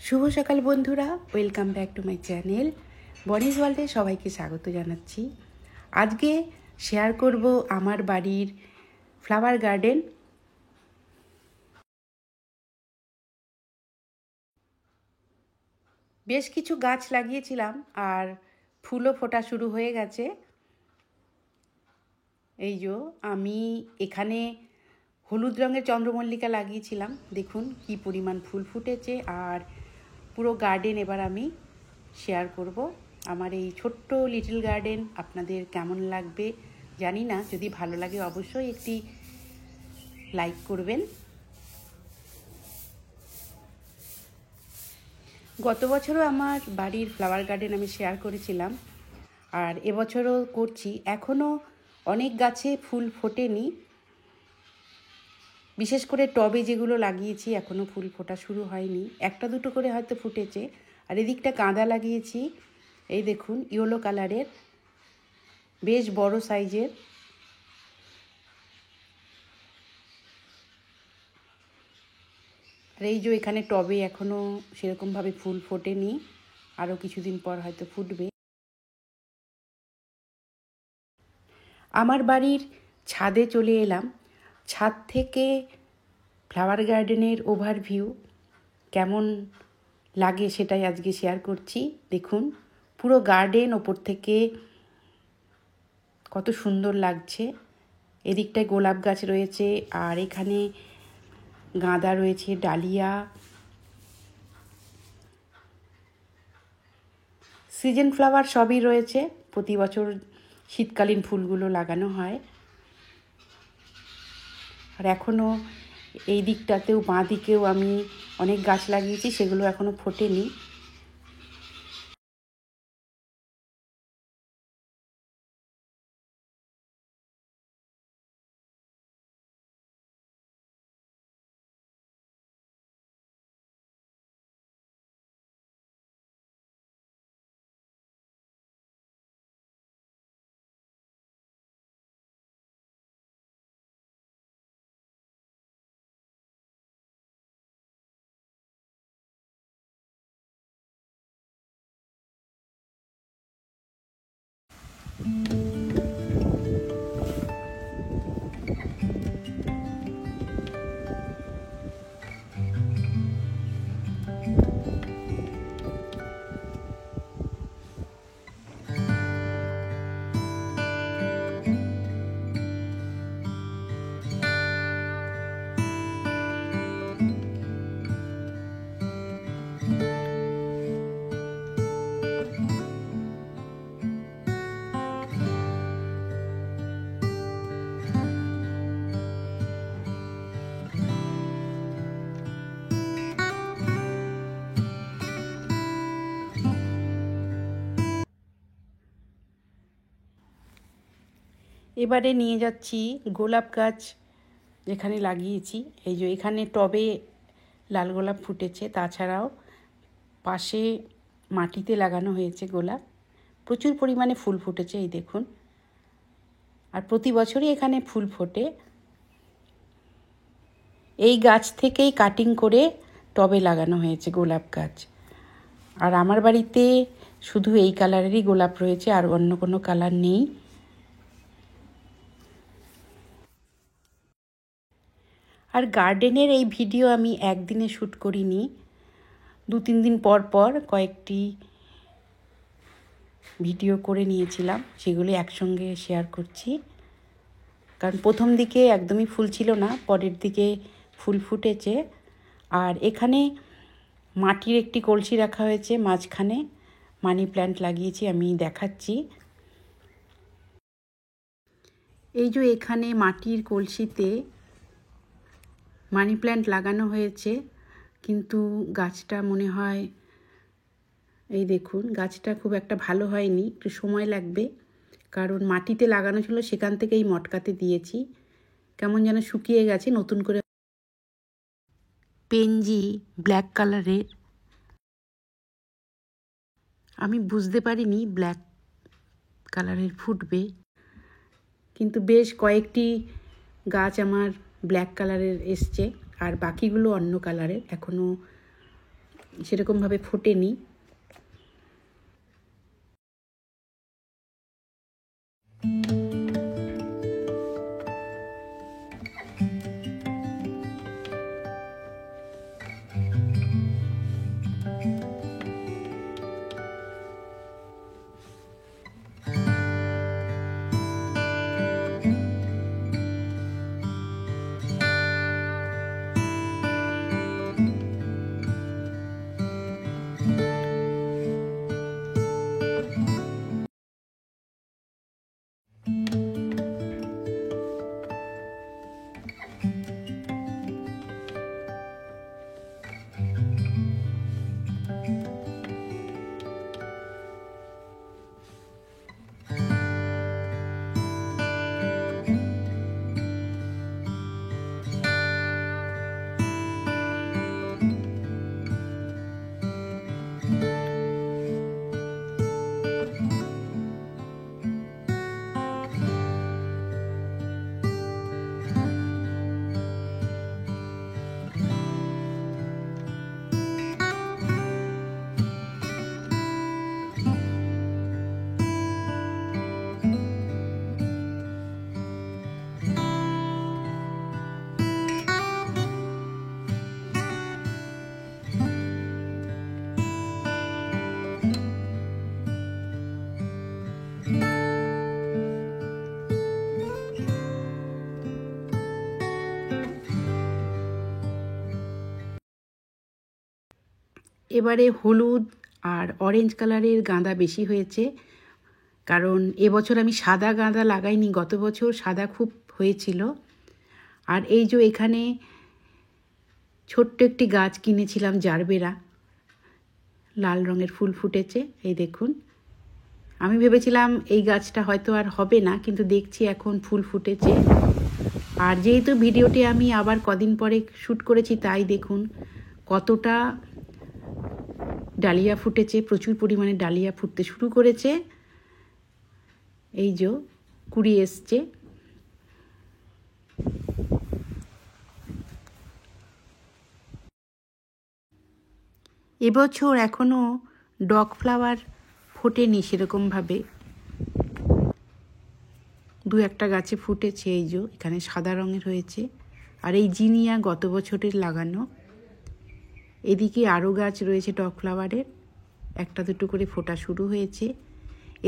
শুভ সকাল বন্ধুরা, welcome back to my channel বনিজ ওয়ার্ল্ডে সবাইকে স্বাগত জানাচ্ছি। আজকে শেয়ার করব আমার বাড়ির ফ্লাওয়ার গার্ডেন। বেশ কিছু গাছ লাগিয়েছিলাম আর ফুলও ফোটা শুরু হয়ে গেছে। এই যে আমি এখানে হলুদ রঙের চন্দ্রমল্লিকা লাগিয়েছিলাম, দেখুন কি পরিমাণ ফুল ফুটেছে। আর পুরো গার্ডেন এবার আমি শেয়ার করব। আমার এই ছোট্ট লিটল গার্ডেন আপনাদের কেমন লাগবে জানি না, যদি ভালো লাগে অবশ্যই একটি লাইক করবেন। গত বছরও আমার বাড়ির ফ্লাওয়ার গার্ডেন আমি শেয়ার করেছিলাম আর এবছরও করছি। এখনও অনেক গাছে ফুল ফোটেনি, বিশেষ করে টবে যেগুলো লাগিয়েছি এখনও ফুল ফোটা শুরু হয়নি, একটা দুটো করে হয়তো ফুটেছে। আর এদিকটা গাঁদা লাগিয়েছি, এই দেখুন ইয়েলো কালারের, বেশ বড় সাইজের। আর এই যে এখানে টবে এখনও সেরকমভাবে ফুল ফোটেনি, আরও কিছুদিন পর হয়তো ফুটবে। আমার বাড়ির ছাদে চলে এলাম। ছাদ থেকে ফ্লাওয়ার গার্ডেনের ওভারভিউ কেমন লাগে সেটাই আজকে শেয়ার করছি। দেখুন পুরো গার্ডেন ওপর থেকে কত সুন্দর লাগছে। এদিকটায় গোলাপ গাছ রয়েছে আর এখানে গাঁদা রয়েছে, ডালিয়া, সিজন ফ্লাওয়ার সবই রয়েছে। প্রতি বছর শীতকালীন ফুলগুলো লাগানো হয়। আর এখনও এই দিকটাতেও বাঁ দিকেও আমি অনেক গাছ লাগিয়েছি, সেগুলো এখনও ফোটেনি। এবারে নিয়ে যাচ্ছি গোলাপ গাছ যেখানে লাগিয়েছি। এই যে এখানে টবে লাল গোলাপ ফুটেছে, তাছাড়াও পাশে মাটিতে লাগানো হয়েছে গোলাপ, প্রচুর পরিমাণে ফুল ফুটেছে এই দেখুন। আর প্রতি বছরই এখানে ফুল ফোটে। এই গাছ থেকেই কাটিং করে টবে লাগানো হয়েছে গোলাপ গাছ। আর আমার বাড়িতে শুধু এই কালারেরই গোলাপ রয়েছে, আর অন্য কোনো কালার নেই। আর গার্ডেনের এই ভিডিও আমি একদিনে শ্যুট করিনি, 2-3 দিন পর পর কয়েকটি ভিডিও করে নিয়েছিলাম, সেগুলি একসঙ্গে শেয়ার করছি। কারণ প্রথম দিকে একদমই ফুল ছিল না, পরের দিকে ফুল ফুটেছে। আর এখানে মাটির একটি কলসি রাখা হয়েছে, মাঝখানে মানি প্ল্যান্ট লাগিয়েছি, আমি দেখাচ্ছি। এই যে এখানে মাটির কলসিতে মানি প্ল্যান্ট লাগানো হয়েছে, কিন্তু গাছটা মনে হয়, এই দেখুন গাছটা খুব একটা ভালো হয়নি, একটু সময় লাগবে। কারণ মাটিতে লাগানো ছিল, সেখান থেকেই মটকাতে দিয়েছি, কেমন যেন শুকিয়ে গেছে। নতুন করে পেনজি ব্ল্যাক কালারের, আমি বুঝতে পারিনি ব্ল্যাক কালারের ফুটবে, কিন্তু বেশ কয়েকটি গাছ আমার ব্ল্যাক কালারের এসছে আর বাকিগুলো অন্য কালারের, এখনও সেরকমভাবে ফোটেনি। এবারে হলুদ আর অরেঞ্জ কালারের গাঁদা বেশি হয়েছে, কারণ এবছর আমি সাদা গাঁদা লাগাইনি, গত বছর সাদা খুব হয়েছিল। আর এই যে এখানে ছোট্ট একটি গাছ কিনেছিলাম জারবেরা, লাল রঙের ফুল ফুটেছে, এই দেখুন। আমি ভেবেছিলাম এই গাছটা হয়তো আর হবে না, কিন্তু দেখছি এখন ফুল ফুটেছে। আর যেহেতু ভিডিওটি আমি আবার কদিন পরে শ্যুট করেছি, তাই দেখুন কতটা ডালিয়া ফুটেছে, প্রচুর পরিমাণে ডালিয়া ফুটতে শুরু করেছে। এই যে কুড়ি এসছে। এবছর এখনও ডগ ফ্লাওয়ার ফোটেনি সেরকমভাবে, দু একটা গাছে ফুটেছে। এই যে এখানে সাদা রঙের হয়েছে, আর এই জিনিয়া গত বছরের লাগানো। এদিকে আরও গাছ রয়েছে ডগ ফ্লাওয়ারের, একটা দুটো করে ফোটা শুরু হয়েছে।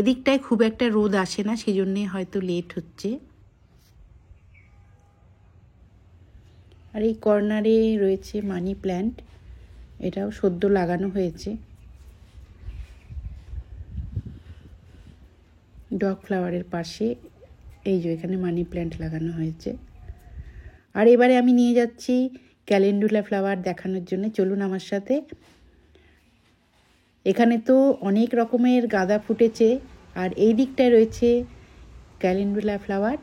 এদিকটায় খুব একটা রোদ আসে না, সেই জন্যে হয়তো লেট হচ্ছে। আর এই কর্নারে রয়েছে মানি প্ল্যান্ট, এটাও সদ্য লাগানো হয়েছে। ডগ ফ্লাওয়ারের পাশে এই যে এখানে মানি প্ল্যান্ট লাগানো হয়েছে। আর এবারে আমি নিয়ে যাচ্ছি ক্যালেন্ডুলা ফ্লাওয়ার দেখানোর জন্য, চলুন আমার সাথে। এখানে তো অনেক রকমের গাঁদা ফুটেছে, আর এই দিকটায় রয়েছে ক্যালেন্ডুলা ফ্লাওয়ার,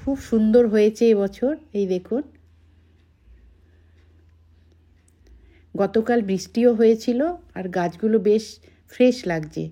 খুব সুন্দর হয়েছে এবছর। এই দেখুন, গতকাল বৃষ্টিও হয়েছিল, আর গাছগুলো বেশ ফ্রেশ লাগছে।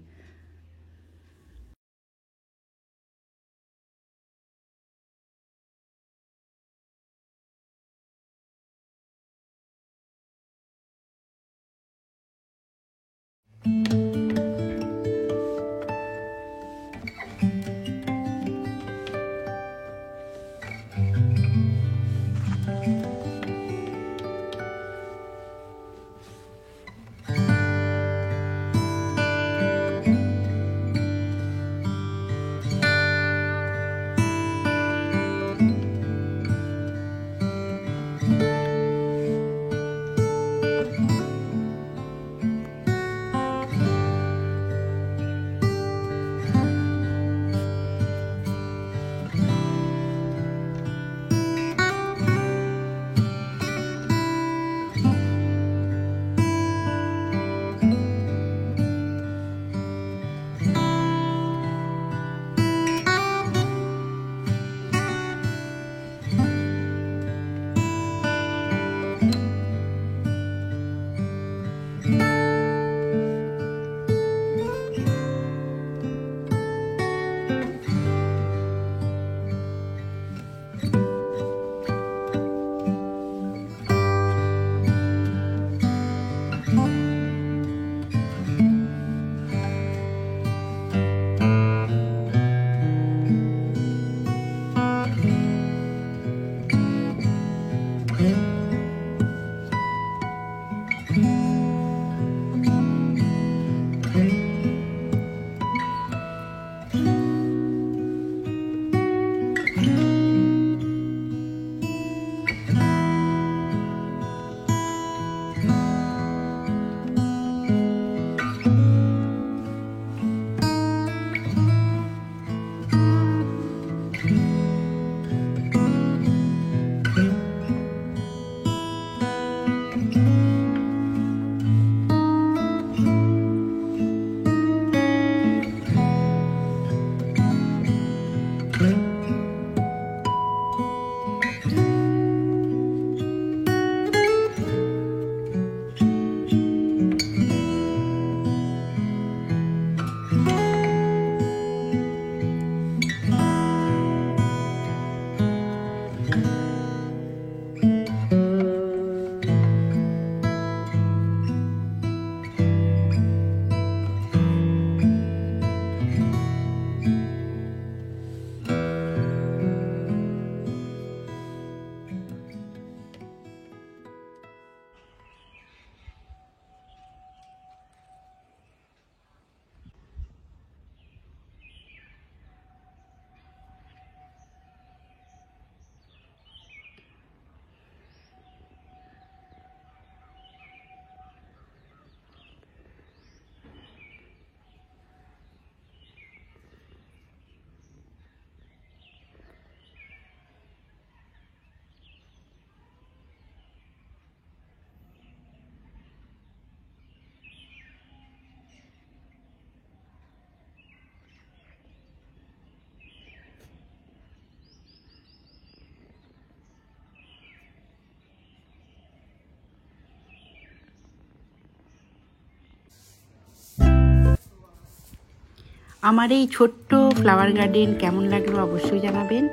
আমার এই ছোট্ট ফ্লাওয়ার গার্ডেন কেমন লাগলো অবশ্যই জানাবেন,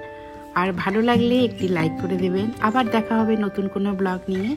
আর ভালো লাগলে একটি লাইক করে দেবেন। আবার দেখা হবে নতুন কোনো ব্লগ নিয়ে।